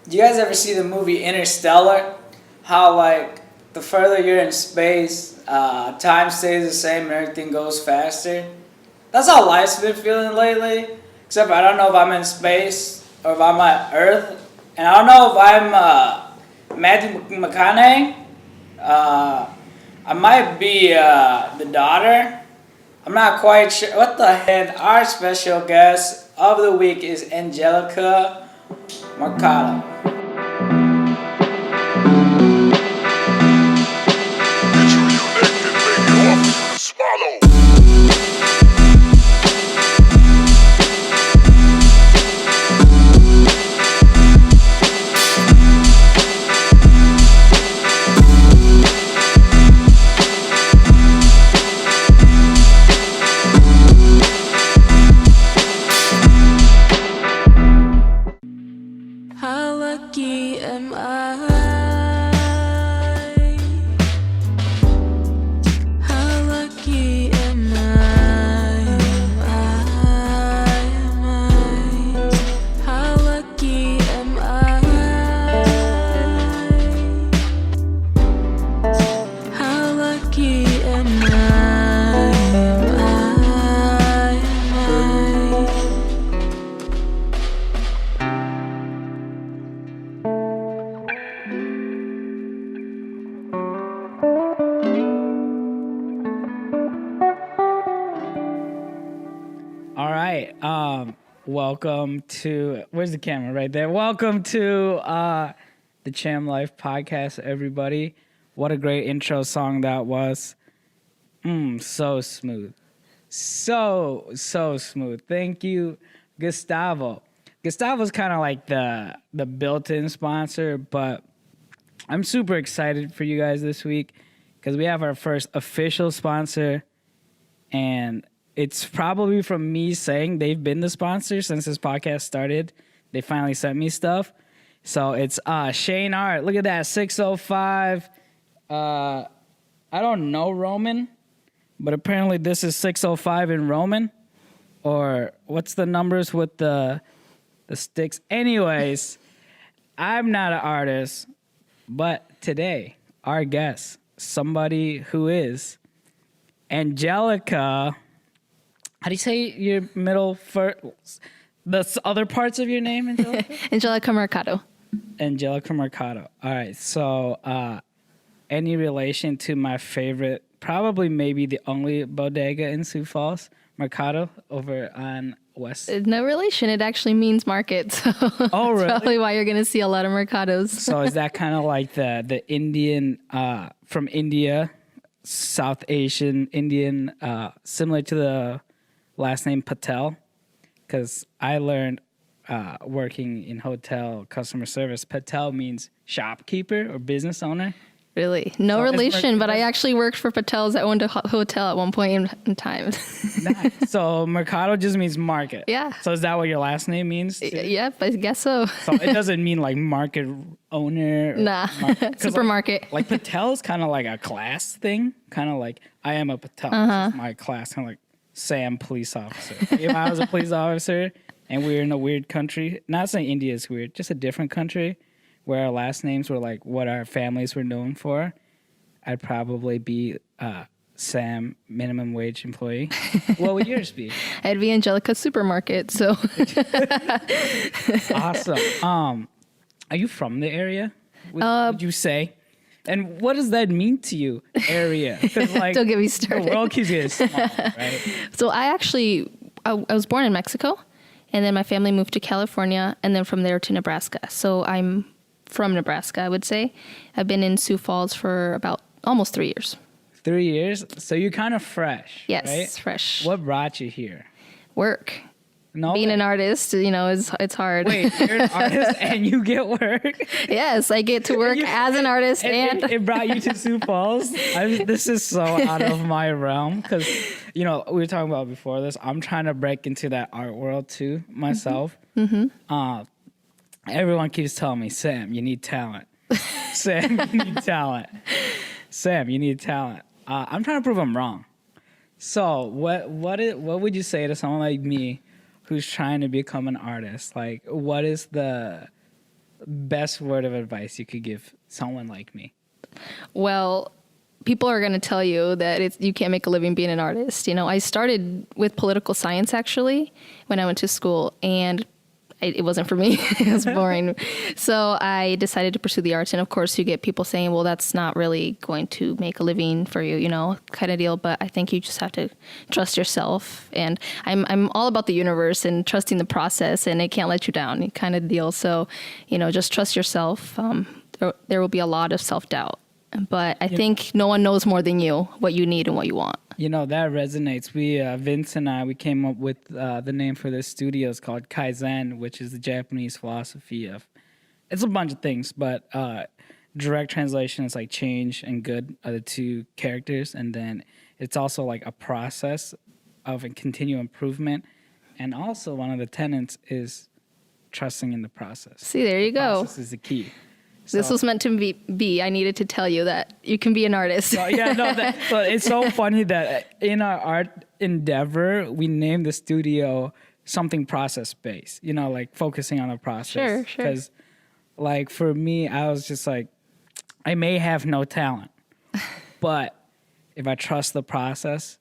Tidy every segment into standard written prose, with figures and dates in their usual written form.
Do you guys ever see the movie Interstellar? How like the further you're in space, time stays the same and everything goes faster. That's how life's been feeling lately. Except I don't know if I'm in space or if I'm at Earth, and I don't know if I'm Matthew McConaughey. Uh, I might be the daughter. I'm not quite sure. What the heck? Our special guest of the week is Angelica Mercado. How lucky am I? How lucky am I? How lucky am I? How lucky am All right. Welcome to where's the camera? Right there. Welcome to the Chamlife podcast, everybody. What a great intro song that was. So smooth. So smooth. Thank you, Gustavo. Gustavo's kind of like the built-in sponsor, but I'm super excited for you guys this week because we have our first official sponsor, and it's probably from me saying they've been the sponsor since this podcast started. They finally sent me stuff. So it's Shane Art. Look at that, 605. I don't know Roman, but apparently this is 605 in Roman. Or what's the numbers with the sticks? Anyways, I'm not an artist, but today, our guest, somebody who is Angelica. How do you say your middle first? The other parts of your name, Angelica? Angelica Mercado. Angelica Mercado. All right. So, any relation to my favorite, probably maybe the only bodega in Sioux Falls, Mercado, over on West? No relation. It actually means market. So Oh, really? that's probably why you're going to see a lot of Mercados. So is that kind of like the Indian from India, South Asian Indian, similar to the last name Patel? Because I learned working in hotel customer service, Patel means shopkeeper or business owner. Really? No relation, but I actually worked for Patels. I owned a hotel at one point in time. Nice. So Mercado just means market. Yeah. So is that what your last name means too? Yep, I guess so. So it doesn't mean like market owner. Nah, supermarket. Like Patel is kind of like a class thing. Kind of like I am a Patel. This is my class. Kind of like Sam, police officer. If I was a police officer and we were in a weird country, not saying India is weird, just a different country where our last names were like what our families were known for, I'd probably be Sam, minimum wage employee. What would yours be? I'd be Angelica Supermarket. So Awesome. Are you from the area? Would you say? And what does that mean to you, area? 'Cause, like, don't get me started. the world keeps getting small, right? So I was born in Mexico, and then my family moved to California, and then from there to Nebraska. So I'm from Nebraska, I would say. I've been in Sioux Falls for about almost 3 years. 3 years? So you're kind of fresh, Yes, right? fresh. What brought you here? Work. No, Being an artist, it's hard. Wait, you're an artist and you get work? Yes, I get to work as an artist and it brought you to Sioux Falls? This is so out of my realm because, we were talking about before this. I'm trying to break into that art world too myself. Everyone keeps telling me, Sam, you need talent. Sam, you need talent. Sam, you need talent. I'm trying to prove I'm wrong. So what would you say to someone like me who's trying to become an artist? Like, what is the best word of advice you could give someone like me? Well, people are going to tell you that you can't make a living being an artist. You know, I started with political science actually when I went to school, and it wasn't for me. It was boring. So I decided to pursue the arts. And of course, you get people saying, well, that's not really going to make a living for you, you know, kind of deal. But I think you just have to trust yourself. And I'm all about the universe and trusting the process, and it can't let you down kind of deal. So, you know, just trust yourself. There will be a lot of self-doubt. But I think no one knows more than you what you need and what you want. You know, that resonates. Vince and I, we came up with the name for this studio. It's called KAIZEN, which is the Japanese philosophy of, it's a bunch of things, but direct translation is like change and good are the two characters. And then it's also like a process of a continual improvement. And also one of the tenets is trusting in the process. See, there you go. Process is the key. This was meant to be. I needed to tell you that you can be an artist. So, but it's so funny that in our art endeavor, we named the studio something process-based, you know, like focusing on the process. Sure. Because, like, for me, I was just like, I may have no talent, but if I trust the process,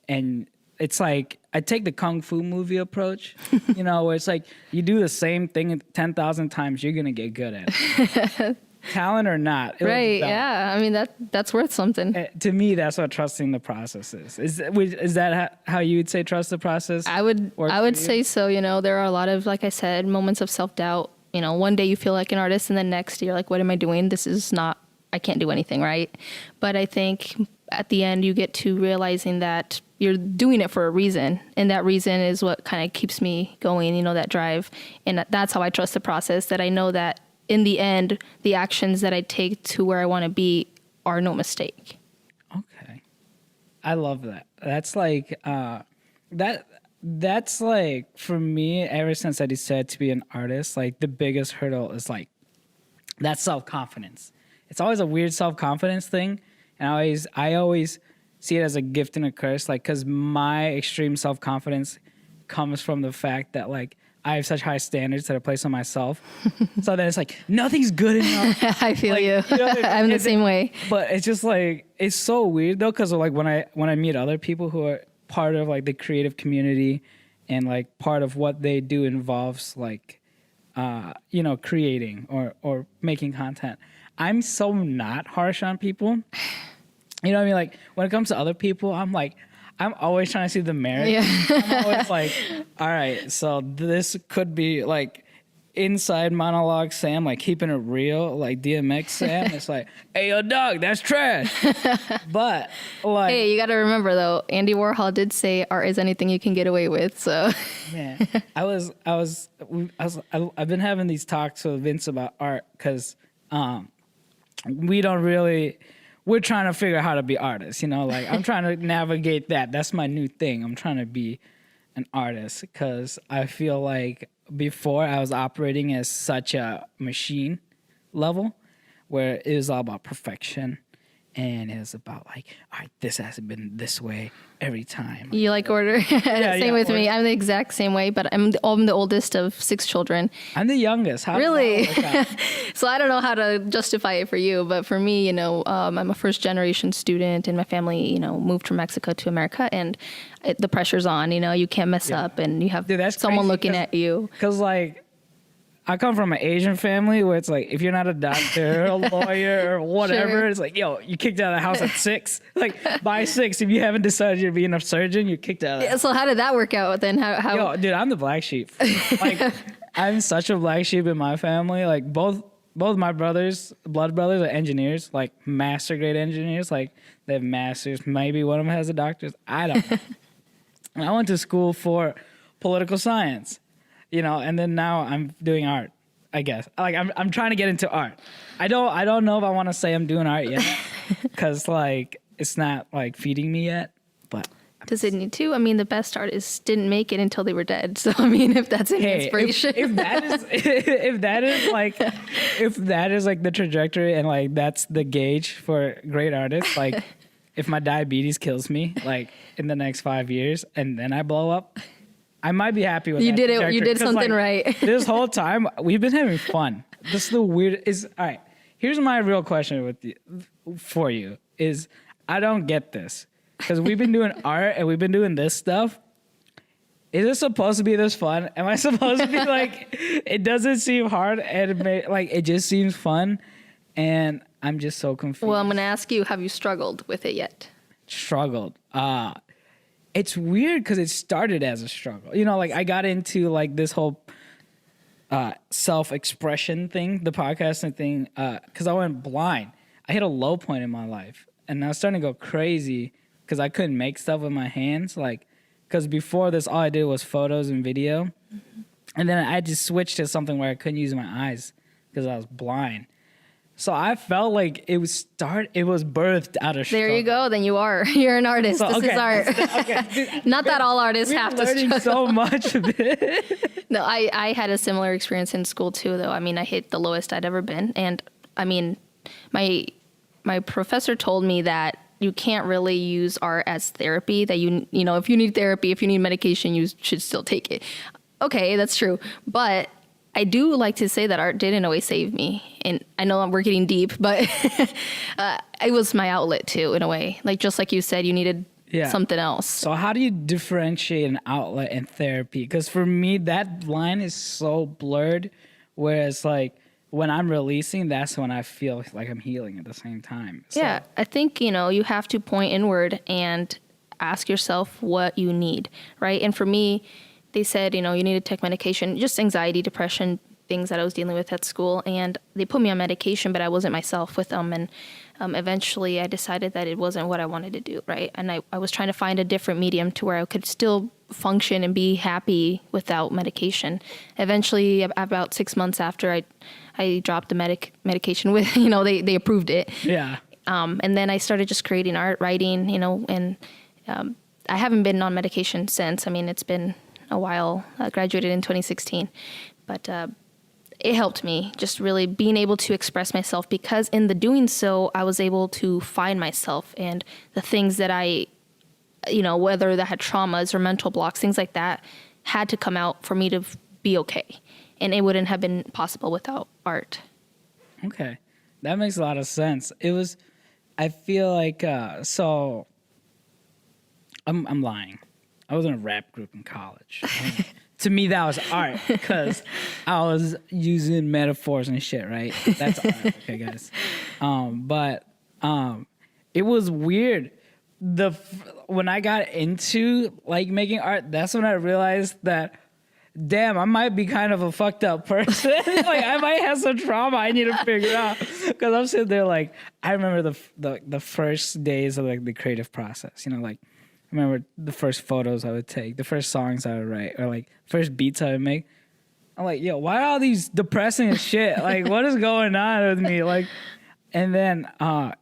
and it's like, I take the Kung Fu movie approach, you know, where it's like you do the same thing 10,000 times, you're going to get good at it. Talent or not. Right, yeah. I mean, that's worth something. To me, that's what trusting the process is. Is that how you would say trust the process? I would say so. You know, there are a lot of, like I said, moments of self-doubt. You know, one day you feel like an artist, and then next you're like, what am I doing? I can't do anything, right? But I think at the end you get to realizing that you're doing it for a reason, and that reason is what kind of keeps me going, you know, that drive. And that's how I trust the process, that I know that in the end, the actions that I take to where I want to be are no mistake. Okay. I love that. That's like, that's like, for me, ever since I decided to be an artist, like the biggest hurdle is like, that self-confidence. It's always a weird self-confidence thing. And I always see it as a gift and a curse, like, because my extreme self-confidence comes from the fact that, like, I have such high standards that I place on myself. So then it's like, nothing's good enough. I feel like, you. I'm the same way. But it's just like, it's so weird though, because like when I meet other people who are part of like the creative community, and like part of what they do involves like, you know, creating or making content. I'm so not harsh on people. You know what I mean? Like, when it comes to other people, I'm always trying to see the merit. Yeah. I'm always like, all right, so this could be like inside monologue Sam, like keeping it real, like DMX Sam. It's like, hey, yo, dog, that's trash. But like, hey, you got to remember though, Andy Warhol did say art is anything you can get away with. So man, I've been having these talks with Vince about art because we're trying to figure out how to be artists, you know, like I'm trying to navigate that. That's my new thing. I'm trying to be an artist because I feel like before I was operating as such a machine level where it was all about perfection. And it was about like, all right, this hasn't been this way every time. You like order? Same with me. I'm the exact same way, but I'm the oldest of 6 children. I'm the youngest. How really? So I don't know how to justify it for you, but for me, you know, I'm a first generation student, and my family, you know, moved from Mexico to America, and the pressure's on. You know, you can't mess up, and you have someone looking at you. Because like, I come from an Asian family where it's like, if you're not a doctor or a lawyer or whatever, sure. It's like, yo, you kicked out of the house at 6. Like, by 6, if you haven't decided you're being a surgeon, you're kicked out of the house. So how did that work out then? How? Yo, dude, I'm the black sheep. Like, I'm such a black sheep in my family. Like, both my blood brothers are engineers, like master grade engineers. Like, they have masters. Maybe one of them has a doctorate. I don't know. And I went to school for political science. You know, and then now I'm doing art, I guess. Like I'm trying to get into art. I don't know if I want to say I'm doing art yet, because like it's not like feeding me yet. But does it need to? I mean, the best artists didn't make it until they were dead. So I mean, if that's an inspiration, if that is like the trajectory and like that's the gauge for great artists, like if my diabetes kills me like in the next 5 years and then I blow up. I might be happy with You that did it. trajectory, You did 'cause, something like, right. This whole time we've been having fun. This is the weird. Is all right. Here's my real question with you, for you is I don't get this because we've been doing art and we've been doing this stuff. Is it supposed to be this fun? Am I supposed to be like? It doesn't seem hard and it just seems fun, and I'm just so confused. Well, I'm going to ask you, have you struggled with it yet? Struggled. It's weird because it started as a struggle. You know, like I got into like this whole self-expression thing, the podcasting thing, because I went blind. I hit a low point in my life, and I was starting to go crazy because I couldn't make stuff with my hands. Like, because before this, all I did was photos and video, and then I just switched to something where I couldn't use my eyes because I was blind. So I felt like it was birthed out of struggle. There you go. Then you are. You're an artist. So, this is art. Not that all artists have to learning struggle. so much of it. No, I had a similar experience in school too, though. I mean, I hit the lowest I'd ever been. And I mean, my professor told me that you can't really use art as therapy, that you know, if you need therapy, if you need medication, you should still take it. Okay, that's true. But I do like to say that art did in a way save me. And I know we're getting deep, but it was my outlet too, in a way. Like, just like you said, you needed something else. So how do you differentiate an outlet and therapy? Because for me, that line is so blurred, whereas like when I'm releasing, that's when I feel like I'm healing at the same time. So. Yeah, I think, you know, you have to point inward and ask yourself what you need, right? And for me, they said, you know, you need to take medication, just anxiety, depression, things that I was dealing with at school. And they put me on medication, but I wasn't myself with them. And eventually I decided that it wasn't what I wanted to do, right? And I was trying to find a different medium to where I could still function and be happy without medication. Eventually, about 6 months after I dropped the medication with, you know, they approved it. Yeah. And then I started just creating art, writing, you know, and I haven't been on medication since. I mean, it's been a while. I graduated in 2016, but it helped me just really being able to express myself, because in the doing so, I was able to find myself and the things that I, you know, whether that had traumas or mental blocks, things like that, had to come out for me to be okay. And it wouldn't have been possible without art. Okay. That makes a lot of sense. I feel like, so I'm lying. I was in a rap group in college. To me, that was art because I was using metaphors and shit, right? That's art, okay, guys. But it was weird. When I got into like making art, that's when I realized that, damn, I might be kind of a fucked up person. Like I might have some trauma I need to figure out. Because I'm sitting there like, I remember the first days of like the creative process. You know, like I remember the first photos I would take, the first songs I would write, or like first beats I would make. I'm like, yo, why are all these depressing as shit? Like, what is going on with me? Like, and then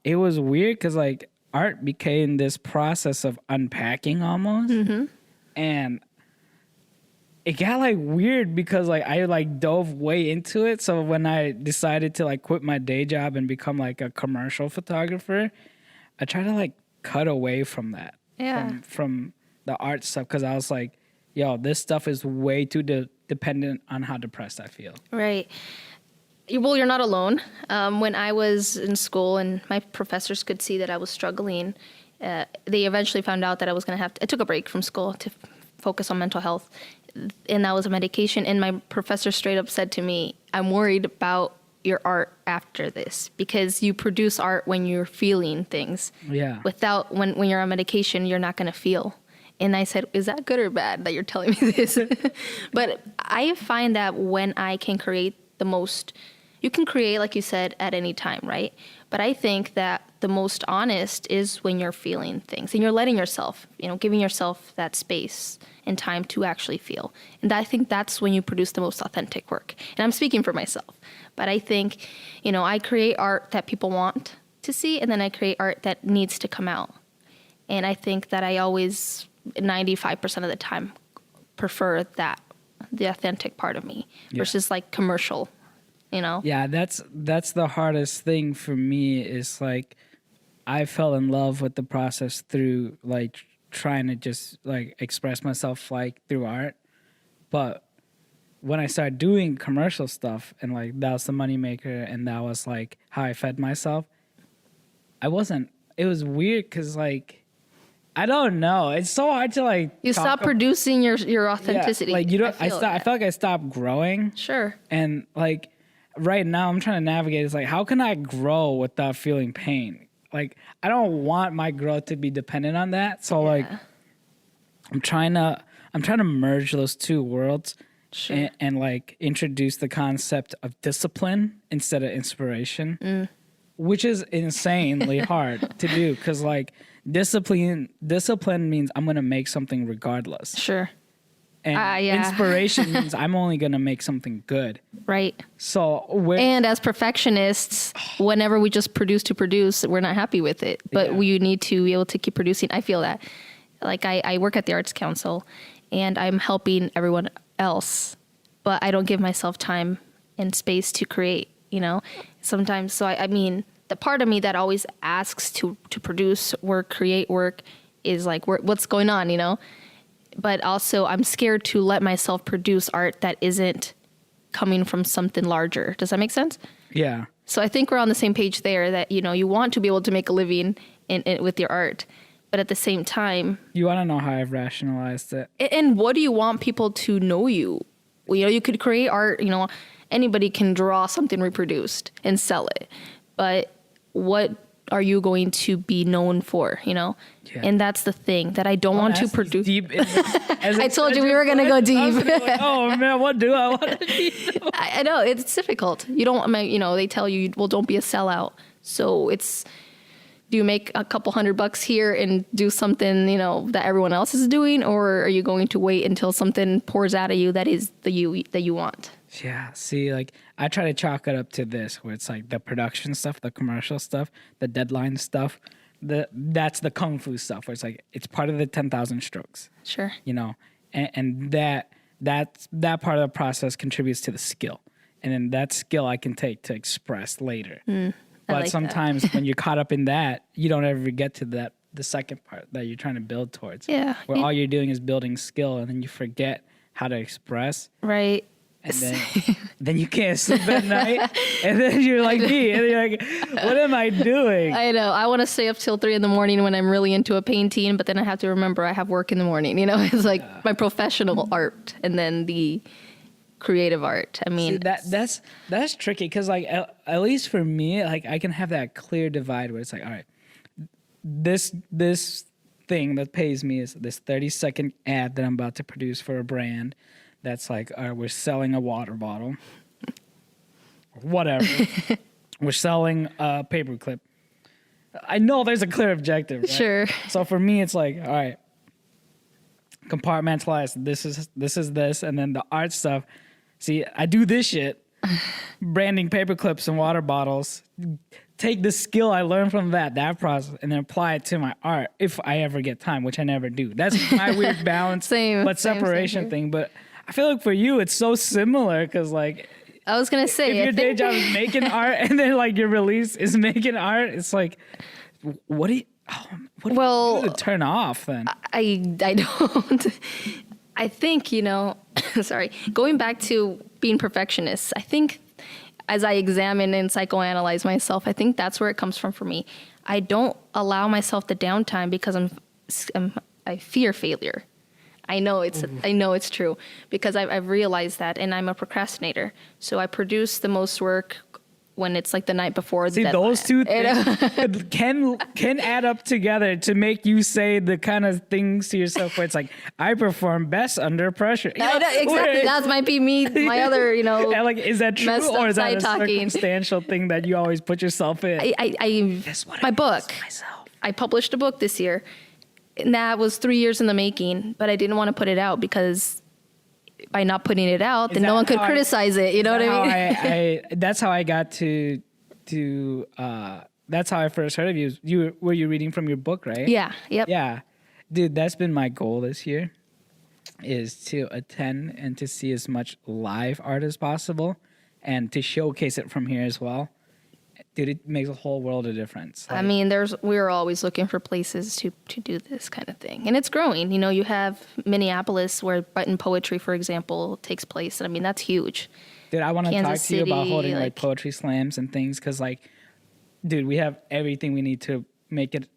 it was weird because like art became this process of unpacking almost, and it got like weird because like I like dove way into it. So when I decided to like quit my day job and become like a commercial photographer, I tried to like cut away from that. Yeah. From the art stuff, because I was like, yo, this stuff is way too dependent on how depressed I feel. Right. Well, you're not alone. When I was in school and my professors could see that I was struggling, they eventually found out that I was going to I took a break from school to focus on mental health, and that was a medication. And my professor straight up said to me, I'm worried about your art after this, because you produce art when you're feeling things. Yeah. Without, when you're on medication, you're not going to feel. And I said, is that good or bad that you're telling me this? But I find that when I can create the most, you can create, like you said, at any time, right? But I think that the most honest is when you're feeling things and you're letting yourself, you know, giving yourself that space and time to actually feel. And I think that's when you produce the most authentic work. And I'm speaking for myself. But I think, you know, I create art that people want to see, and then I create art that needs to come out. And I think that I always, 95% of the time, prefer that, the authentic part of me, versus like commercial, you know? Yeah, that's the hardest thing for me is like, I fell in love with the process through like trying to just like express myself like through art. But when I started doing commercial stuff and like that was the moneymaker and that was like how I fed myself, it was weird because like, I don't know. It's so hard to like. You stop producing your authenticity. Yeah, like I felt like I stopped growing. Sure. And like right now I'm trying to navigate. It's like, how can I grow without feeling pain? Like I don't want my growth to be dependent on that. So like I'm trying to merge those two worlds. Sure. And like introduce the concept of discipline instead of inspiration, which is insanely hard to do because like discipline means I'm gonna make something regardless. Sure. And inspiration means I'm only gonna make something good. Right. So and as perfectionists, whenever we just produce to produce, we're not happy with it. But we need to be able to keep producing. I feel that. Like I work at the Arts Council, and I'm helping everyone else, but I don't give myself time and space to create, sometimes. So I mean, the part of me that always asks to produce work, create work is like, what's going on, but also I'm scared to let myself produce art that isn't coming from something larger. Does that make sense? Yeah. So I think we're on the same page there that, you want to be able to make a living with your art. But at the same time, you want to know how I've rationalized it. And what do you want people to know you? Well, you could create art, anybody can draw something reproduced and sell it. But what are you going to be known for, Yeah. And that's the thing that I don't want to produce. I told you we were going to go deep. Like, oh man, what do I want to be? I know it's difficult. You don't, they tell you, well, don't be a sellout. So do you make a couple $100 here and do something, that everyone else is doing? Or are you going to wait until something pours out of you that is that you want? Yeah. See, like I try to chalk it up to this, where it's like the production stuff, the commercial stuff, the deadline stuff. That's the kung fu stuff where it's like, it's part of the 10,000 strokes. Sure. And that part of the process contributes to the skill. And then that skill I can take to express later. But like sometimes when you're caught up in that, you don't ever get to the second part that you're trying to build towards. Yeah. Where all you're doing is building skill, and then you forget how to express. Right. And then you can't sleep at night. And then you're like me. And you're like, what am I doing? I know. I want to stay up till 3 a.m. when I'm really into a painting, but then I have to remember I have work in the morning. It's like my professional art and then the creative art. I mean, see, that's tricky because like at least for me, like I can have that clear divide where it's like, all right, this thing that pays me is this 30-second ad that I'm about to produce for a brand that's like, all right, we're selling a water bottle, whatever. We're selling a paperclip. I know there's a clear objective, right? Sure. So for me, it's like, all right, compartmentalize. This is this, and then the art stuff. See, I do this shit, branding paper clips and water bottles, take the skill I learned from that process and then apply it to my art if I ever get time, which I never do. That's my weird balance, separation thing. But I feel like for you, it's so similar because like, I was going to say, if your day job is making art and then like your release is making art, it's like, what do you do to turn off then? I don't. I think, sorry, going back to being perfectionist, I think as I examine and psychoanalyze myself, I think that's where it comes from for me. I don't allow myself the downtime because I fear failure. I know it's true because I've realized that, and I'm a procrastinator. So I produce the most work when it's like the night before. See, those two things can add up together to make you say the kind of things to yourself where it's like, I perform best under pressure. Exactly. That might be me, my other, And like, is that true, or is that a circumstantial thing that you always put yourself in? My book. I published a book this year, and that was 3 years in the making, but I didn't want to put it out because by not putting it out, then no one could criticize it. You know what I mean? That's how I got to that's how I first heard of you. Were you reading from your book, right? Yeah. Yep. Yeah. Dude, that's been my goal this year, is to attend and to see as much live art as possible and to showcase it from here as well. dude, it makes a whole world of difference. I mean, we're always looking for places to do this kind of thing, and it's growing. You know, you have Minneapolis, where Button Poetry, for example, takes place, and I mean that's huge. Dude, I want to talk Kansas to you about City, holding like poetry slams and things, because like, dude, we have everything we need to make it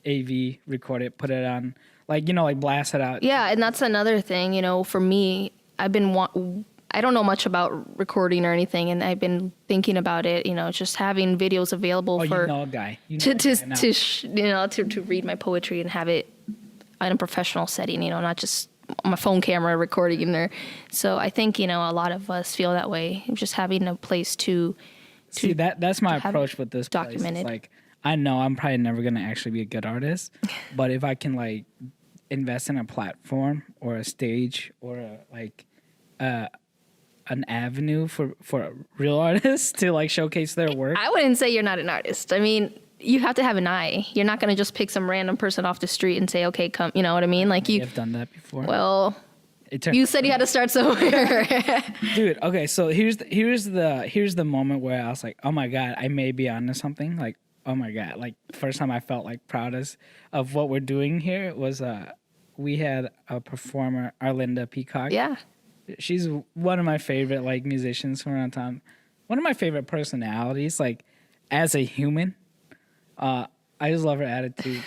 AV, record it, put it on, like, you know, like blast it out. Yeah, and that's another thing. You know, for me, I don't know much about recording or anything, and I've been thinking about it. You know, just having videos available for you know a guy. You know to read my poetry and have it in a professional setting. You know, not just on my phone camera recording in there. So I think, you know, a lot of us feel that way. Just having a place to see that's my approach with this documented. Place. Like, I know I'm probably never gonna actually be a good artist, but if I can like invest in a platform or a stage or an avenue for real artists to like showcase their work. I wouldn't say you're not an artist. I mean, you have to have an eye. You're not going to just pick some random person off the street and say, okay, come, you know what I mean? Like I've done that before. Well, you said you had to start somewhere. Dude, okay, so here's the moment where I was like, oh my God, I may be onto something. Like, oh my God, like first time I felt like proudest of what we're doing here was we had a performer, Arlinda Peacock. Yeah. She's one of my favorite like musicians from around town. One of my favorite personalities, like as a human. I just love her attitude.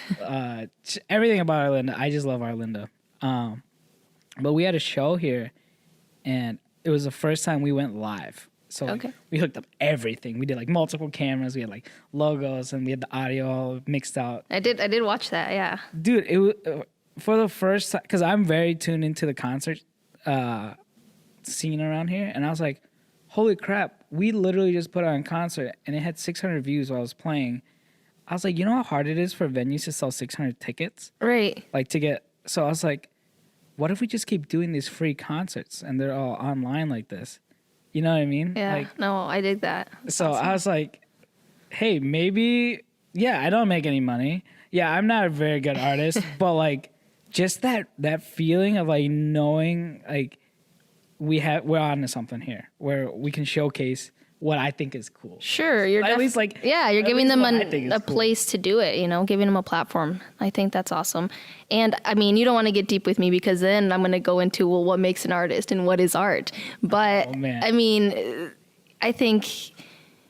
Everything about Arlinda, I just love Arlinda. But we had a show here, and it was the first time we went live. So like, we hooked up everything. We did like multiple cameras. We had like logos, and we had the audio all mixed out. I did watch that. Yeah, dude, it was for the first time, because I'm very tuned into the concert scene around here, and I was like, holy crap, we literally just put on a concert, and it had 600 views while I was playing. I was like, you know how hard it is for venues to sell 600 tickets? Right. Like to get, so I was like, what if we just keep doing these free concerts and they're all online like this? You know what I mean? Yeah, like, no, I dig that. That's so awesome. I was like, hey, maybe, yeah, I don't make any money. Yeah, I'm not a very good artist, but like just that feeling of like knowing like we're on to something here where we can showcase what I think is cool. Sure, you're at least like you're giving them a cool. place to do it. You know, giving them a platform. I think that's awesome. And I mean, you don't want to get deep with me because then I'm going to go into what makes an artist and what is art. But I mean, I think,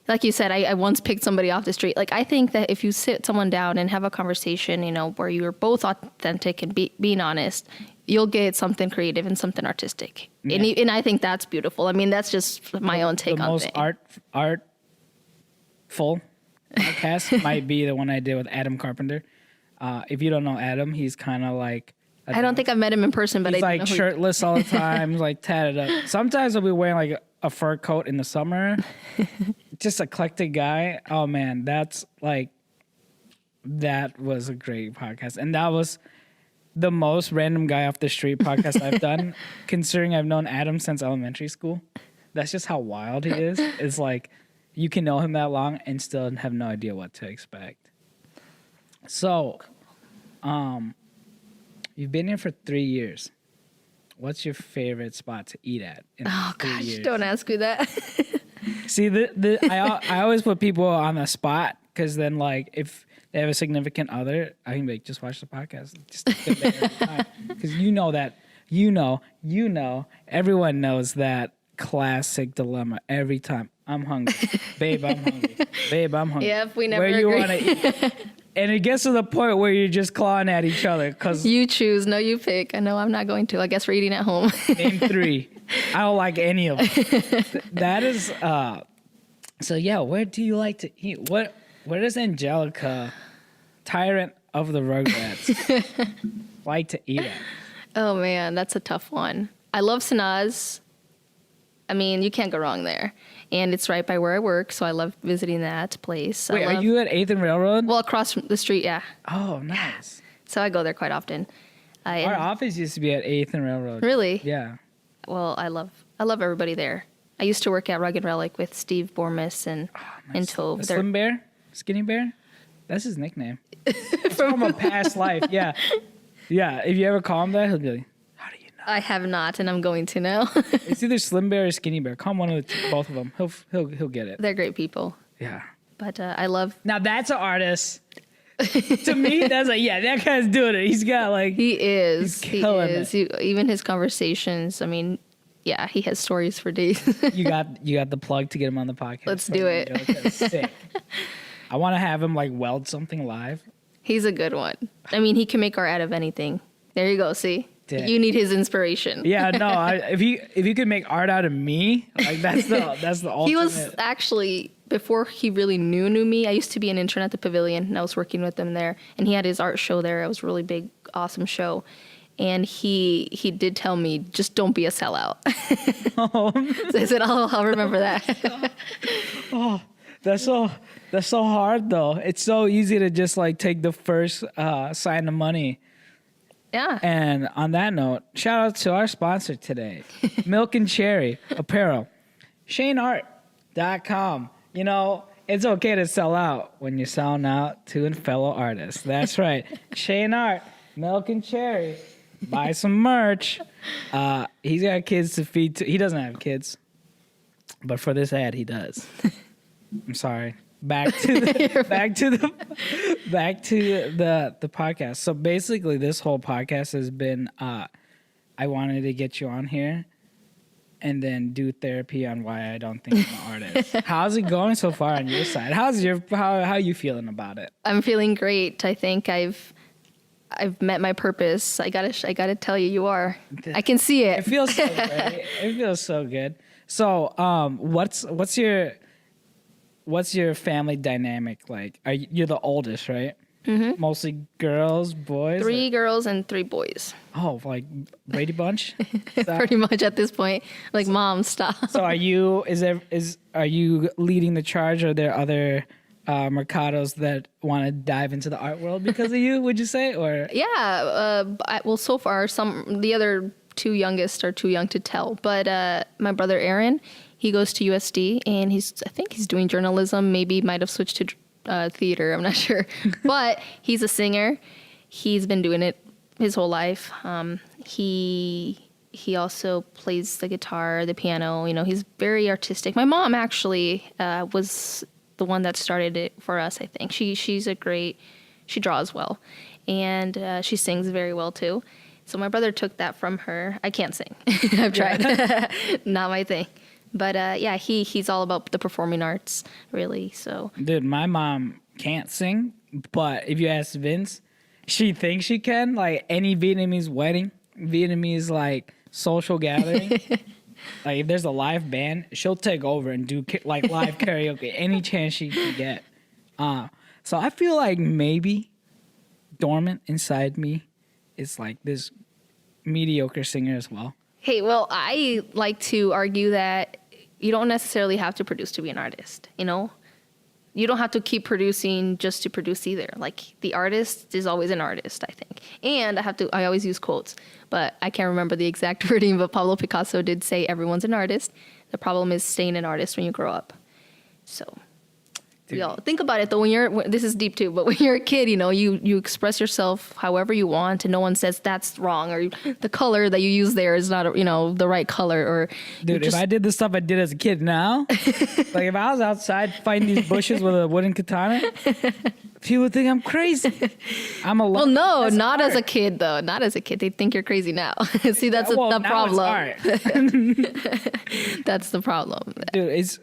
like you said, I once picked somebody off the street. Like I think that if you sit someone down and have a conversation, you know, where you're both authentic and being honest, you'll get something creative and something artistic. Yeah. And I think that's beautiful. I mean, that's just my own take on things. The most artful podcast might be the one I did with Adam Carpenter. If you don't know Adam, he's kind of like... I don't think I've met him in person, but he's like shirtless all the time, like tatted up. Sometimes he'll be wearing like a fur coat in the summer. Just eclectic guy. Oh man, that was a great podcast. And that was the most random guy off the street podcast I've done, considering I've known Adam since elementary school. That's just how wild he is. It's like you can know him that long and still have no idea what to expect. So, you've been here for 3 years. What's your favorite spot to eat at? Oh gosh, don't ask me that. See, I always put people on the spot because then, like, if they have a significant other, I can be like, just watch the podcast. Just get there every time. Because everyone knows that classic dilemma every time. I'm hungry. Babe, I'm hungry. Babe, I'm hungry. Yep, we never agree. Where you want to eat. And it gets to the point where you're just clawing at each other. Cause you choose. No, you pick. I know I'm not going to. I guess we're eating at home. Name 3. I don't like any of them. That is... So, yeah, where do you like to eat? Where does Angelica, tyrant of the Rugrats, like to eat at? Oh, man, that's a tough one. I love Sanaz. I mean, you can't go wrong there. And it's right by where I work, so I love visiting that place. Wait, are you at 8th and Railroad? Well, across from the street, yeah. Oh, nice. So I go there quite often. Our office used to be at 8th and Railroad. Really? Yeah. Well, I love everybody there. I used to work at Rugged Relic with Steve Bormus and Tove. Slim Bear? Skinny Bear? That's his nickname. It's from a past life, yeah. Yeah, if you ever call him that, he'll be like, how do you know? I have not, and I'm going to now. It's either Slim Bear or Skinny Bear. Call him both of them. He'll get it. They're great people. Yeah. But I love. Now that's an artist. To me, that's like, yeah, that guy's doing it. He's got like. He is. He's killing it. Even his conversations. I mean, yeah, he has stories for days. You got the plug to get him on the podcast. Let's do it. Sick. I want to have him like weld something live. He's a good one. I mean, he can make art out of anything. There you go. See, you need his inspiration. Yeah, no. If you could make art out of me, like that's the ultimate. He was actually, before he really knew me, I used to be an intern at the Pavilion, and I was working with him there. And he had his art show there. It was a really big, awesome show. And he did tell me, just don't be a sellout. Oh. So I said, I'll remember that. Oh, that's so hard though. It's so easy to just like take the first sign of money. Yeah. And on that note, shout out to our sponsor today, Milk and Cherry Apparel, ShaneArt.com. You know, it's okay to sell out when you're selling out to a fellow artist. That's right. Shane Art, Milk and Cherry. Buy some merch. He's got kids to feed. He doesn't have kids, but for this ad, he does. I'm sorry. Back to the podcast. So basically, this whole podcast has been. I wanted to get you on here, and then do therapy on why I don't think I'm an artist. How's it going so far on your side? How are you feeling about it? I'm feeling great. I think I've met my purpose. I gotta tell you, you are. I can see it. It feels so great. It feels so good. So, what's your family dynamic like? You're the oldest, right? Mm-hmm. Mostly girls, boys. 3 girls and 3 boys. Oh, like Brady Bunch. Pretty much at this point, like mom style. So, are you leading the charge? Or are there other Mercados that want to dive into the art world because of you, would you say? Or yeah, well, so far the other 2 youngest are too young to tell, but my brother Aaron, he goes to USD and I think he's doing journalism, maybe might have switched to theater, I'm not sure, but he's a singer. He's been doing it his whole life. He also plays the guitar, the piano, you know, he's very artistic. My mom actually was the one that started it for us, I think. She draws well, and she sings very well too. So my brother took that from her. I can't sing. I've tried. Not my thing. But yeah, he's all about the performing arts, really. So, dude, my mom can't sing, but if you ask Vince, she thinks she can. Like any Vietnamese wedding, Vietnamese like social gathering. Like if there's a live band, she'll take over and do like live karaoke any chance she can get. So I feel like maybe dormant inside me is like this mediocre singer as well. Hey, well, I like to argue that you don't necessarily have to produce to be an artist, you know? You don't have to keep producing just to produce either. Like the artist is always an artist, I think. And I always use quotes, but I can't remember the exact wording, but Pablo Picasso did say everyone's an artist. The problem is staying an artist when you grow up. So think about it though, this is deep too, but when you're a kid, you know, you express yourself however you want and no one says that's wrong or the color that you use there is not, you know, the right color or. Dude, if I did the stuff I did as a kid now, like if I was outside fighting these bushes with a wooden katana, people would think I'm crazy. I'm a Well, no, not art. As a kid though. Not as a kid. They think you're crazy now. See, that's the problem. That's the problem. Dude,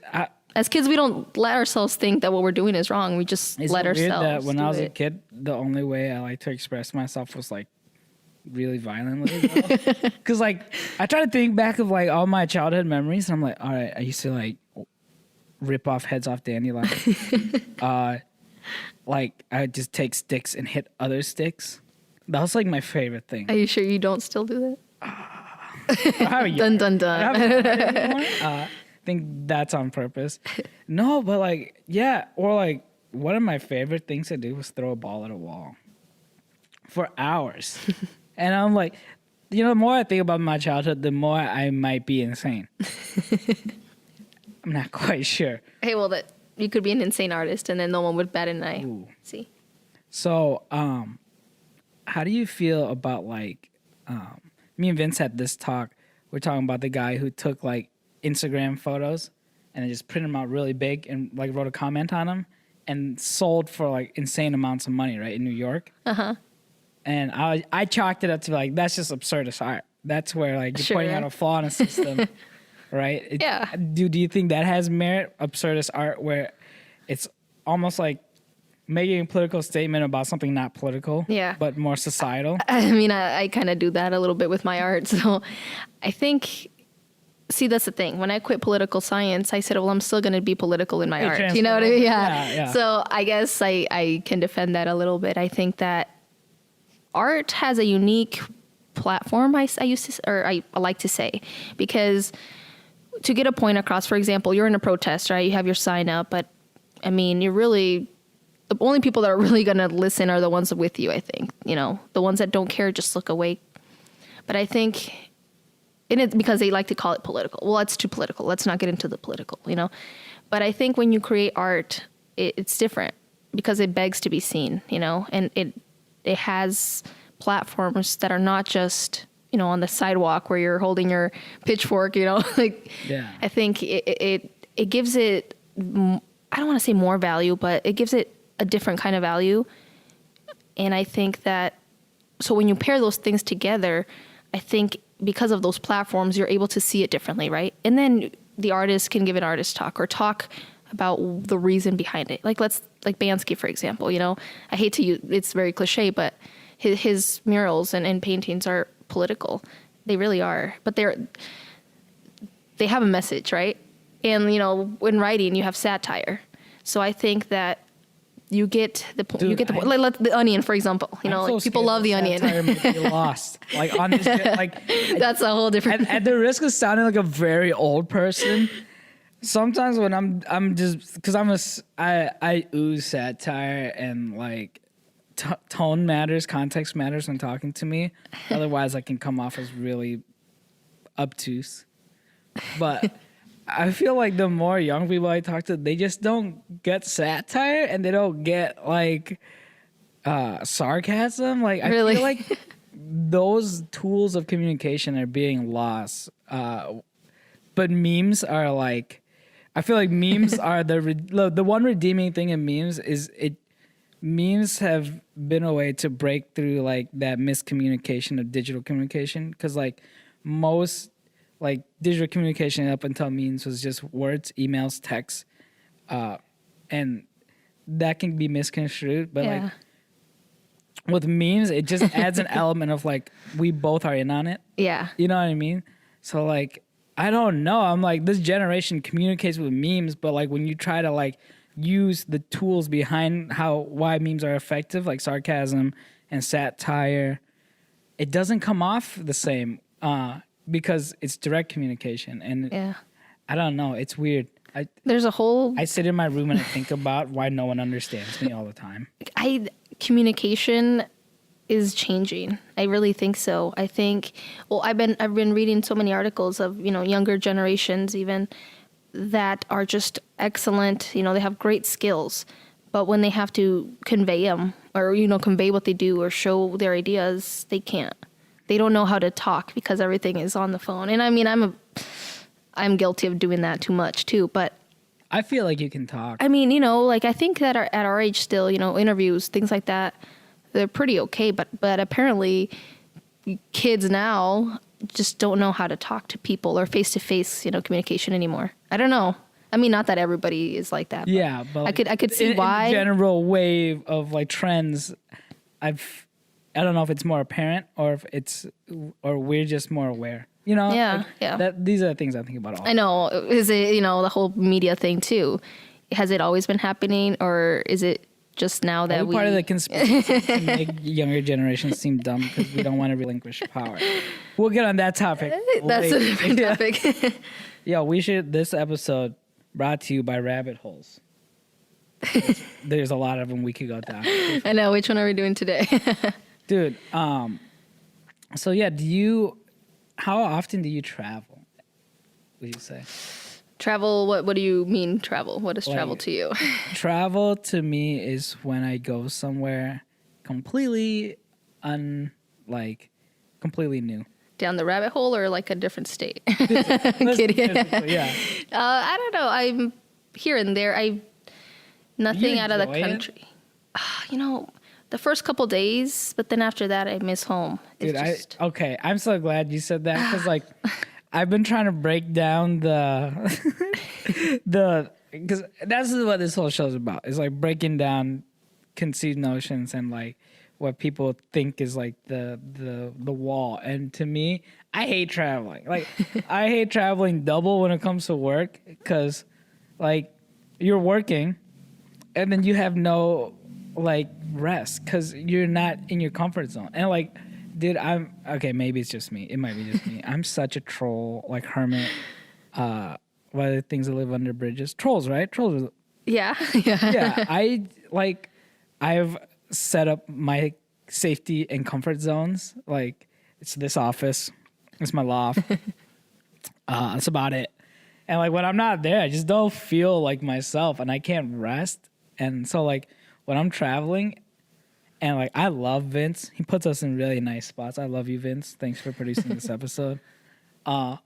as kids, we don't let ourselves think that what we're doing is wrong. We just let ourselves. That when I was a kid, the only way I like to express myself was like really violently. Because like I try to think back of like all my childhood memories, and I'm like, all right, I used to like rip off heads off dandelions. Like I just take sticks and hit other sticks. That was like my favorite thing. Are you sure you don't still do that? How are you? Dun dun dun. I think that's on purpose. No, but like, yeah. Or like, one of my favorite things to do was throw a ball at a wall for hours. And I'm like, you know, the more I think about my childhood, the more I might be insane. I'm not quite sure. Hey, well, you could be an insane artist and then no one would bat an eye. Ooh. See? So, how do you feel about like, me and Vince had this talk. We're talking about the guy who took like Instagram photos and then just printed them out really big and like wrote a comment on them and sold for like insane amounts of money, right, in New York. And I chalked it up to like, that's just absurdist art. That's where like you're pointing out a flaw in a system, right? Do you think that has merit, absurdist art, where it's almost like making a political statement about something not political, but more societal? I mean, I kind of do that a little bit with my art. So I think, see, that's the thing. When I quit political science, I said, well, I'm still going to be political in my art. You know what I mean? Yeah. So I guess I can defend that a little bit. I think that art has a unique platform, I like to say, because to get a point across, for example, you're in a protest, right? You have your sign up, but I mean, the only people that are really going to listen are the ones with you, I think. The ones that don't care just look away. But I think, because they like to call it political. Well, it's too political. Let's not get into the political, But I think when you create art, it's different because it begs to be seen, and it has platforms that are not just, on the sidewalk where you're holding your pitchfork, I think it gives it, I don't want to say more value, but it gives it a different kind of value. And I think that, so when you pair those things together, I think because of those platforms, you're able to see it differently, right? And then the artist can give an artist talk or talk about the reason behind it. Like Bansky, for example, I hate to use, it's very cliche, but his murals and paintings are political. They really are, but they have a message, right? And, when writing, you have satire. So I think that you get the point. You get the point. Like the Onion, for example. People love the Onion. Satire may be lost. Like on this, like that's a whole different. At the risk of sounding like a very old person, sometimes when I'm just because I ooze satire and like tone matters, context matters when talking to me. Otherwise, I can come off as really obtuse. But I feel like the more young people I talk to, they just don't get satire and they don't get like sarcasm. Like I feel like those tools of communication are being lost. But memes are like, I feel like memes are the one redeeming thing in memes is memes have been a way to break through like that miscommunication of digital communication, because like most like digital communication up until memes was just words, emails, texts, and that can be misconstrued. But like with memes, it just adds an element of like we both are in on it. Yeah, you know what I mean? So like I don't know. I'm like, this generation communicates with memes, but like when you try to like use the tools behind why memes are effective, like sarcasm and satire, it doesn't come off the same because it's direct communication. And I don't know, it's weird. I sit in my room and I think about why no one understands me all the time. Communication is changing. I really think so. I think, well, I've been reading so many articles of, younger generations even that are just excellent. They have great skills, but when they have to convey them or, convey what they do or show their ideas, they can't. They don't know how to talk because everything is on the phone. And I mean, I'm guilty of doing that too much too, but I feel like you can talk. I mean, like I think that at our age still, interviews, things like that, they're pretty okay, but apparently kids now just don't know how to talk to people or face-to-face, communication anymore. I don't know. I mean, not that everybody is like that. Yeah, but like, I could see why. In general wave of like trends, I don't know if it's more apparent or we're just more aware. These are the things I think about all. I know. Is it, the whole media thing too? Has it always been happening, or is it just now that part of the conspiracy to make younger generations seem dumb because we don't want to relinquish power? We'll get on that topic. That's a different topic. Yeah, this episode brought to you by rabbit holes. There's a lot of them we could go down. I know. Which one are we doing today? Dude, so yeah, how often do you travel, would you say? Travel, what do you mean travel? What is travel to you? Travel to me is when I go somewhere completely completely new. Down the rabbit hole or like a different state? Kidding. Yeah. I don't know. I'm here and there. Nothing out of the enjoy it? country. You know, the first couple days, but then after that, I miss home. It's Dude, just, okay. I'm so glad you said that because like I've been trying to break down the because that's what this whole show's about. It's like breaking down conceived notions and like what people think is like the wall. And to me, I hate traveling. Like I hate traveling double when it comes to work because like you're working and then you have no like rest because you're not in your comfort zone. And like, dude, I'm okay. Maybe it's just me. It might be just me. I'm such a troll, like hermit. What are the things that live under bridges? Trolls, right? Trolls. yeah. Yeah. I've set up my safety and comfort zones. Like it's this office. It's my loft. That's about it. And like when I'm not there, I just don't feel like myself, and I can't rest. And so like when I'm traveling, and like I love Vince, he puts us in really nice spots. I love you, Vince. Thanks for producing this episode. And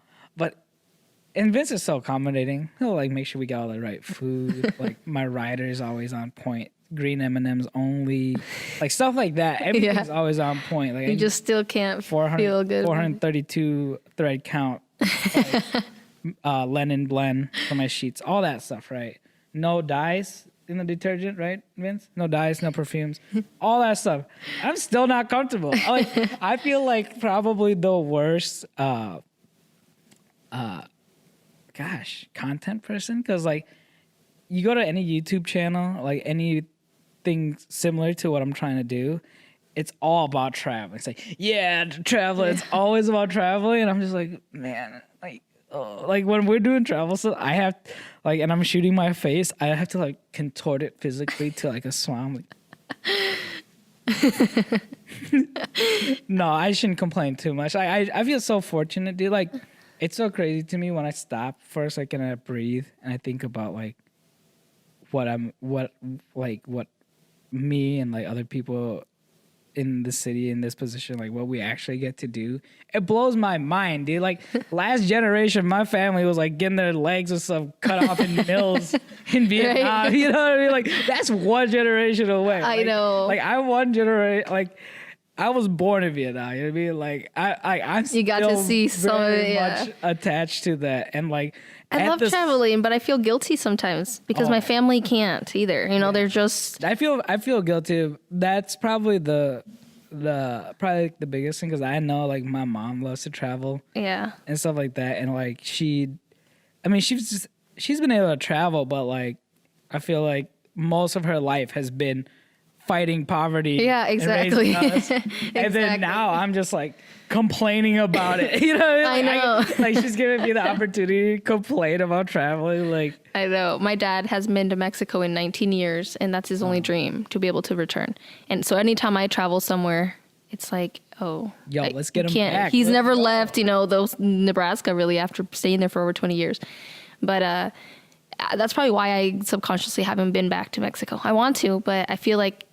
Vince is so accommodating. He'll like make sure we got all the right food. Like my rider is always on point. Green M&Ms only, like stuff like that. Everything's always on point. Like You just still can't feel good. 432 thread count. Like, linen blend for my sheets, all that stuff, right? No dyes in the detergent, right, Vince? No dyes, no perfumes, all that stuff. I'm still not comfortable. I feel like probably the worst, content person because like you go to any YouTube channel, like anything similar to what I'm trying to do, it's all about traveling. It's like, yeah, traveling. It's always about traveling, and I'm just like, man, like. Oh, like when we're doing travel, so I have like, and I'm shooting my face, I have to like contort it physically to like a smile. Like, no, I shouldn't complain too much. I feel so fortunate, dude. Like, it's so crazy to me when I stop for a second and I breathe and I think about like what me and like other people in the city in this position, like what we actually get to do. It blows my mind, dude. Like last generation, my family was like getting their legs and stuff cut off in mills in Vietnam. Right? You know what I mean? Like that's one generation away. I know. Like I'm one generation. Like I was born in Vietnam. You know what I mean? Like I'm you got to see some of it, much attached to that, and like I love traveling, but I feel guilty sometimes because my family can't either. You know, they're just. I feel guilty. That's probably the biggest thing because I know like my mom loves to travel. Yeah. And stuff like that, and like she's been able to travel, but like I feel like most of her life has been fighting poverty. Yeah, exactly. And then now I'm just like complaining about it. You know, I know. Like she's giving me the opportunity to complain about traveling. Like I know. My dad hasn't been to Mexico in 19 years, and that's his only dream, to be able to return. And so anytime I travel somewhere, it's like, oh, yo, let's get him back. He's never left, those Nebraska really after staying there for over 20 years. But that's probably why I subconsciously haven't been back to Mexico. I want to, but I feel like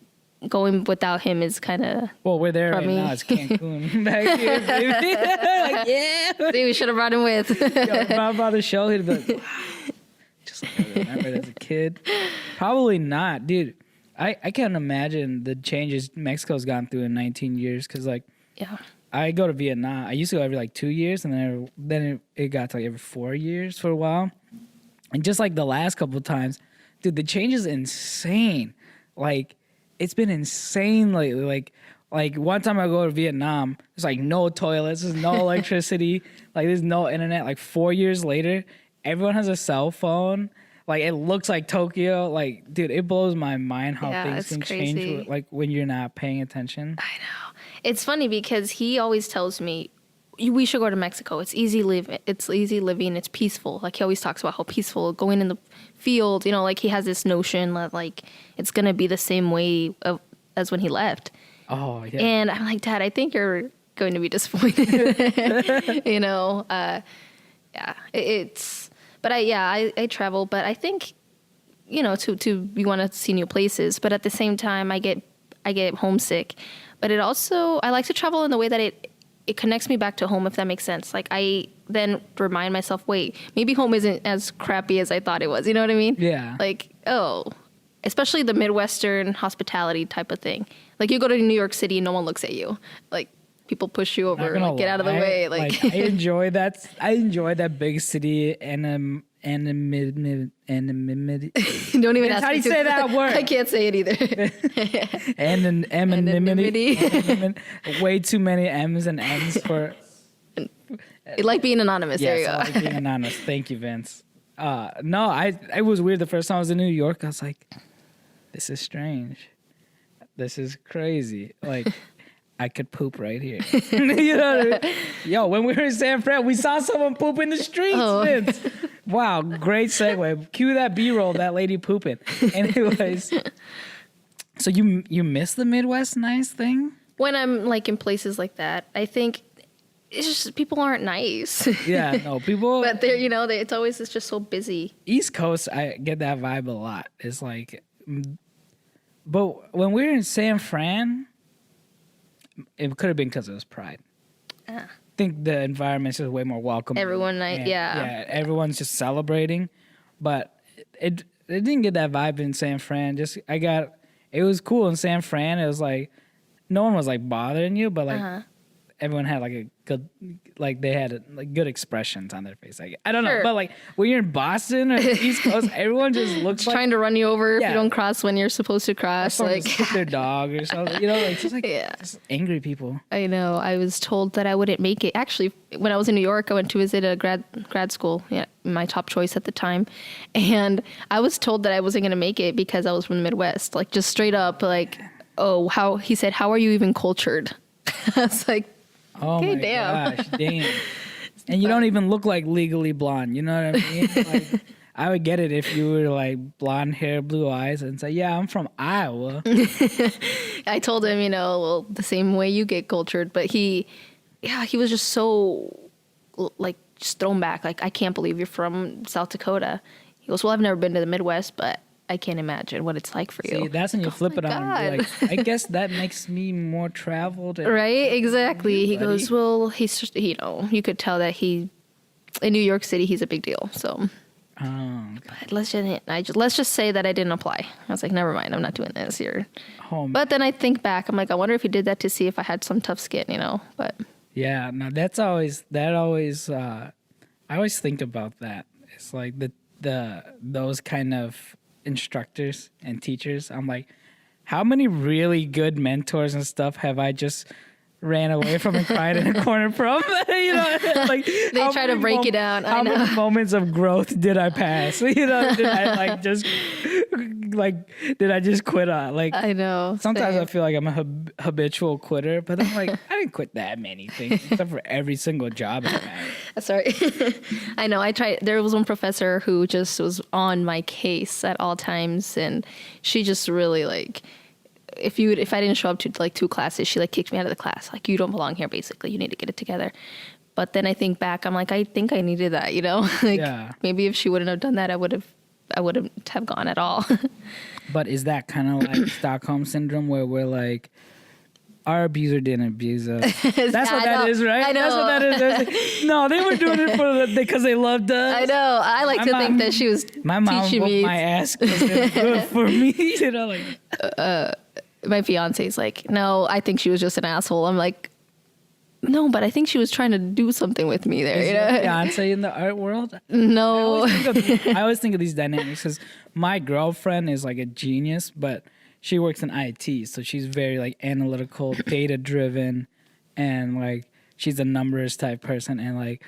going without him is kind of. Well, we're there right now. It's Cancun back here, baby. Like, yeah. See, we should have brought him with. Yo, if I brought the show, he'd be like, wow. Just like I remember as a kid. Probably not, dude. I can't imagine the changes Mexico's gone through in 19 years. Because like, yeah, I go to Vietnam. I used to go every like 2 years, and then it got to like every 4 years for a while. And just like the last couple of times, dude, the change is insane. Like. It's been insane lately. Like one time I go to Vietnam, there's like no toilets, there's no electricity, like there's no internet. Like 4 years later, everyone has a cell phone. Like it looks like Tokyo. Like, dude, it blows my mind how things can change. Like when you're not paying attention. I know. It's funny because he always tells me we should go to Mexico. It's easy living. It's peaceful. Like he always talks about how peaceful going in the field. Like he has this notion that like it's gonna be the same way as when he left. Oh yeah. And I'm like, Dad, I think you're going to be disappointed. Yeah. But I travel. But I think we want to see new places. But at the same time, I get homesick. But I like to travel in the way that it connects me back to home, if that makes sense. Like I then remind myself, wait, maybe home isn't as crappy as I thought it was. You know what I mean? Yeah. Like, especially the Midwestern hospitality type of thing. Like you go to New York City and no one looks at you. Like people push you over, like, get out of the way. Like I enjoy that. I enjoy that big city and anonymity. Don't even ask How do me you say that word? I can't say it either. Anonymity. Way too many M's and N's for. Like being anonymous. Yes, there you go. I like being anonymous. Thank you, Vince. No, it was weird the first time I was in New York. I was like, this is strange. This is crazy. Like, I could poop right here. You know what I mean? Yo, when we were in San Fran, we saw someone poop in the streets, Vince. Wow, great segue. Cue that B-roll, that lady pooping. Anyways, so you miss the Midwest nice thing? When I'm like in places like that, I think it's just people aren't nice. Yeah, no, people. But they're, it's just so busy. East Coast, I get that vibe a lot. It's like, but when we were in San Fran, it could have been because it was Pride. I think the environment's just way more welcoming. Everyone, yeah, everyone's just celebrating. But it didn't get that vibe in San Fran. It was cool in San Fran. It was like no one was like bothering you, but like everyone had like a good, like they had like good expressions on their face. Like I don't know, but like when you're in Boston or the East Coast, everyone just looks like trying to run you over if you don't cross when you're supposed to cross. Like hit their dog or something, like just like just angry people. I know. I was told that I wouldn't make it. Actually, when I was in New York, I went to visit a grad school. Yeah, my top choice at the time, and I was told that I wasn't going to make it because I was from the Midwest. Like just straight up, like, oh, he said, how are you even cultured? I was like, oh okay, my damn. gosh, damn. And you don't even look like Legally Blonde. You know what I mean? Like, I would get it if you were like blonde hair, blue eyes, and say, yeah, I'm from Iowa. I told him, well, the same way you get cultured, but he was just so like just thrown back. Like, I can't believe you're from South Dakota. He goes, well, I've never been to the Midwest, but I can't imagine what it's like for you. See, that's when you flip it on and be like, I guess that makes me more traveled. Right? Exactly. He goes, well, he's just, you could tell that in New York City, he's a big deal. So, but let's just say that I didn't apply. I was like, never mind. I'm not doing this here. But then I think back, I'm like, I wonder if he did that to see if I had some tough skin, but. Yeah, no, I always think about that. It's like those kind of instructors and teachers. I'm like, how many really good mentors and stuff have I just ran away from and cried in a corner from? Like they try to break you down. How many moments of growth did I pass? Did I just quit on? Like, I know. Sometimes I feel like I'm a habitual quitter, but I'm like, I didn't quit that many things except for every single job I had. Sorry. I know. I tried. There was one professor who just was on my case at all times, and she just really like, if I didn't show up to like 2 classes, she like kicked me out of the class. Like, you don't belong here, basically. You need to get it together. But then I think back, I'm like, I think I needed that, like maybe if she wouldn't have done that, I wouldn't have gone at all. But is that kind of like Stockholm syndrome where we're like, our abuser didn't abuse us? That's what that is, right? I know. That's what that is. No, they were doing it because they loved us. I know. I like to think that she was my mom teaching whooped me. My ass because it was good for me. Like. My fiance's like, no, I think she was just an asshole. I'm like, no, but I think she was trying to do something with me there. Is your fiance in the art world? No. I always think of these dynamics because my girlfriend is like a genius, but she works in IT, so she's very like analytical, data driven, and like she's a numbers type person, and like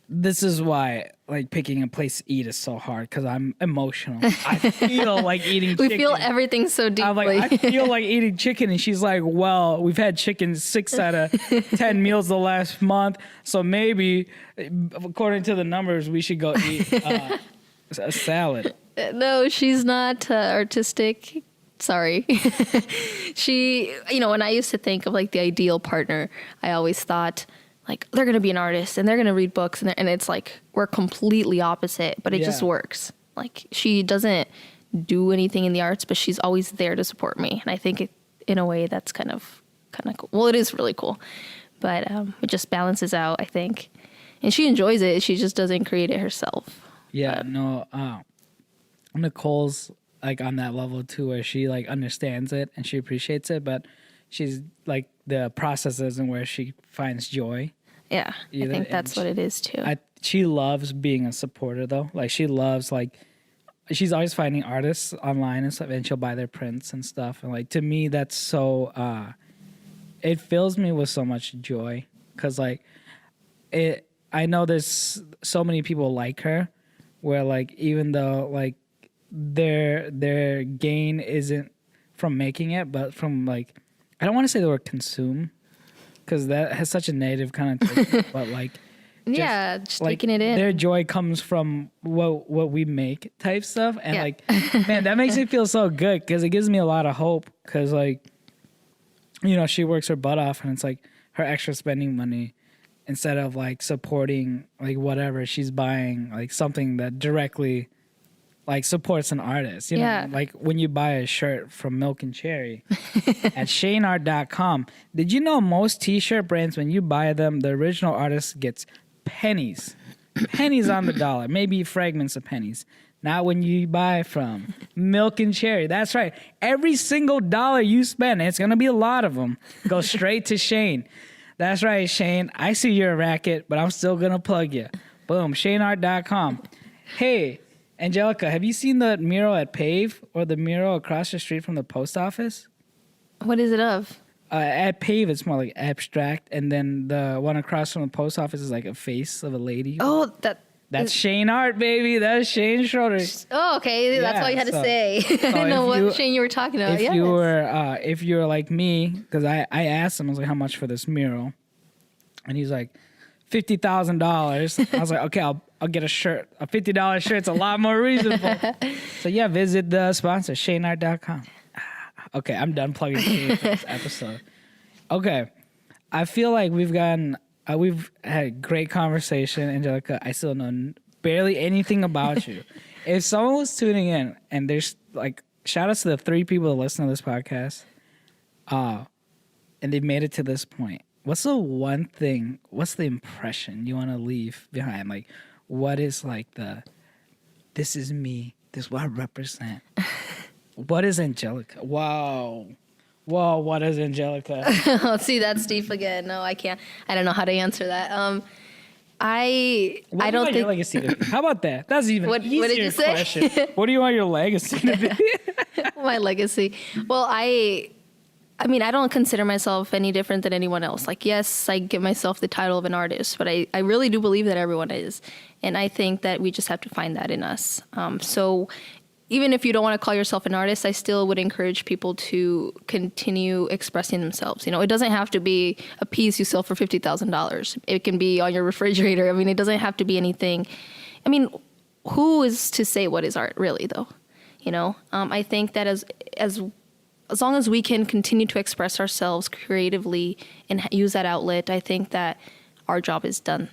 this is why like picking a place to eat is so hard because I'm emotional. I feel like eating chicken. We feel everything so deeply. I'm like, I feel like eating chicken, and she's like, well, we've had chicken 6 out of 10 meals the last month, so she according to the numbers, we should go eat a salad. No, she's not artistic. Sorry. She, when I used to think of like the ideal partner, I always thought like they're going to be an artist and they're going to read books and it's like we're completely opposite, but it just works. Like she doesn't do anything in the arts, but she's always there to support me. And I think in a way that's kind of cool. Well, it is really cool, but it just balances out, I think. And she enjoys it. She just doesn't create it herself. Yeah, no. Nicole's like on that level too, where she like understands it and she appreciates it, but she's like the process isn't where she finds joy. Yeah, Either. I think that's what it is too. She loves being a supporter though. Like she loves like she's always finding artists online and stuff, and she'll buy their prints and stuff. And like to me, that's so it fills me with so much joy because like it. I know there's so many people like her, where like even though like their gain isn't from making it, but from like I don't want to say the word consume because that has such a negative connotation, but like. Just like taking it in. Their joy comes from what we make type stuff. And like, man, that makes me feel so good because it gives me a lot of hope because like, you know, she works her butt off and it's like her extra spending money instead of like supporting like whatever she's buying, like something that directly like supports an artist. You know, like when you buy a shirt from Milk and Cherry at shaneart.com. Did you know most t-shirt brands, when you buy them, the original artist gets pennies on the dollar, maybe fragments of pennies. Not when you buy from Milk and Cherry. That's right. Every single dollar you spend, and it's going to be a lot of them, go straight to Shane. That's right, Shane. I see you're a racket, but I'm still going to plug you. Boom, shaneart.com. Hey, Angelica, have you seen the mural at Pave or the mural across the street from the post office? What is it of? At Pave, it's more like abstract, and then the one across from the post office is like a face of a lady. Oh, that's Shane Art, baby. That's Shane Schroeder. Oh, okay. That's all you had to say. I didn't know what Shane you were talking about. If you were like me, because I asked him, I was like, how much for this mural? And he's like, $50,000. I was like, okay, I'll get a shirt. A $50 shirt's a lot more reasonable. So yeah, visit the sponsor, shaneart.com. Okay, I'm done plugging Shane for this episode. Okay, I feel like we've had a great conversation, Angelica. I still know barely anything about you. If someone was tuning in and there's like, shout out to the 3 people that listen to this podcast, and they've made it to this point. What's the one thing? What's the impression you want to leave behind? Like, what is like this is me. This is what I represent. What is Angelica? Wow. Whoa, what is Angelica? Oh, see, that's deep again. No, I can't. I don't know how to answer that. I don't think your legacy to be? How about that? That's even easier what did you say? question. What do you want your legacy to be? My legacy. Well, I mean, I don't consider myself any different than anyone else. Like, yes, I give myself the title of an artist, but I really do believe that everyone is. And I think that we just have to find that in us. So even if you don't want to call yourself an artist, I still would encourage people to continue expressing themselves. You know, it doesn't have to be a piece you sell for $50,000. It can be on your refrigerator. I mean, it doesn't have to be anything. I mean, who is to say what is art really, though? You know, I think that as long as we can continue to express ourselves creatively and use that outlet, I think that our job is done.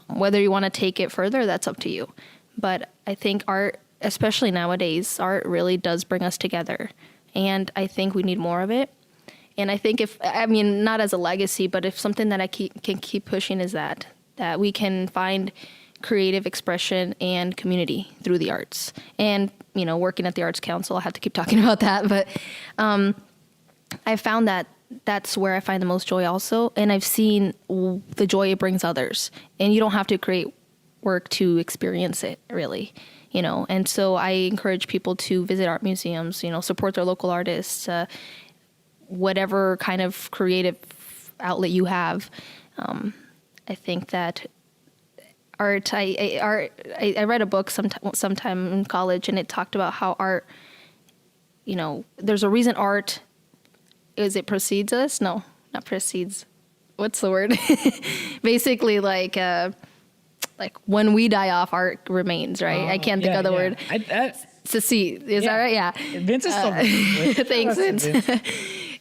Whether you want to take it further, that's up to you. But I think art, especially nowadays, art really does bring us together. And I think we need more of it. And I think not as a legacy, but if something that I can keep pushing is that we can find creative expression and community through the arts. And, you know, working at the Arts Council, I have to keep talking about that. But I found that that's where I find the most joy also. And I've seen the joy it brings others. And you don't have to create work to experience it, really. You know, and so I encourage people to visit art museums, you know, support their local artists, whatever kind of creative outlet you have. I think that art, I read a book sometime in college, and it talked about how art, you know, there's a reason art, precedes us? No, not precedes. What's the word? Basically, like when we die off, art remains, right? I can't think of the word. Succeed. Is that right? Yeah. Vince is so thanks, Vince.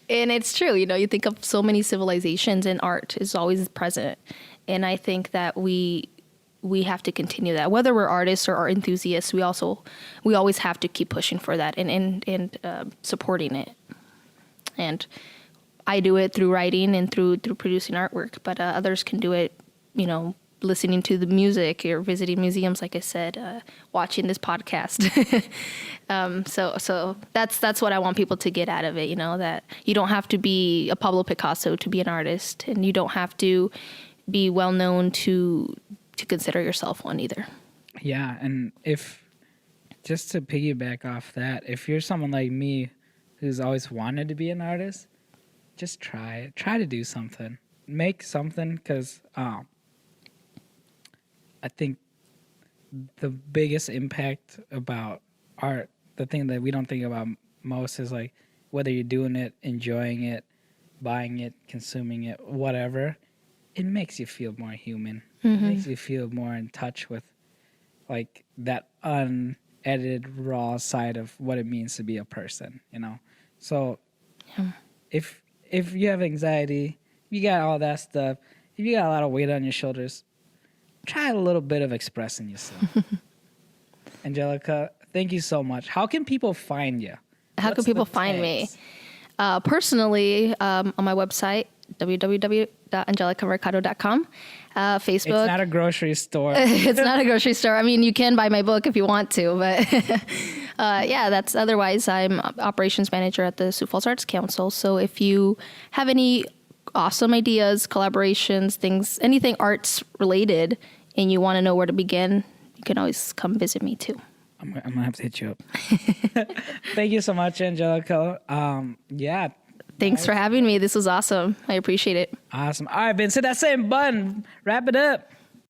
And it's true. You know, you think of so many civilizations, and art is always present. And I think that we have to continue that. Whether we're artists or art enthusiasts, we always have to keep pushing for that and supporting it. And I do it through writing and through producing artwork, but others can do it, you know, listening to the music, you're visiting museums, like I said, watching this podcast. So that's what I want people to get out of it, that you don't have to be a Pablo Picasso to be an artist, and you don't have to be well known to consider yourself one either. Yeah, and just to piggyback off that, if you're someone like me who's always wanted to be an artist, just try it. Try to do something. Make something, because I think the biggest impact about art, the thing that we don't think about most, is like whether you're doing it, enjoying it, buying it, consuming it, whatever, it makes you feel more human. It makes you feel more in touch with like that unedited raw side of what it means to be a person, So if you have anxiety, you got all that stuff, if you got a lot of weight on your shoulders, try a little bit of expressing yourself. Angelica, thank you so much. How can people find you? How can people find me? Personally, on my website, www.angelicamercado.com. Facebook. It's not a grocery store. It's not a grocery store. I mean, you can buy my book if you want to, but that's otherwise I'm operations manager at the Sioux Falls Arts Council. So if you have any awesome ideas, collaborations, things, anything arts related, and you want to know where to begin, you can always come visit me too. I'm going to have to hit you up. Thank you so much, Angelica. Thanks for having me. This was awesome. I appreciate it. Awesome. All right, Vince, hit that same button. Wrap it up.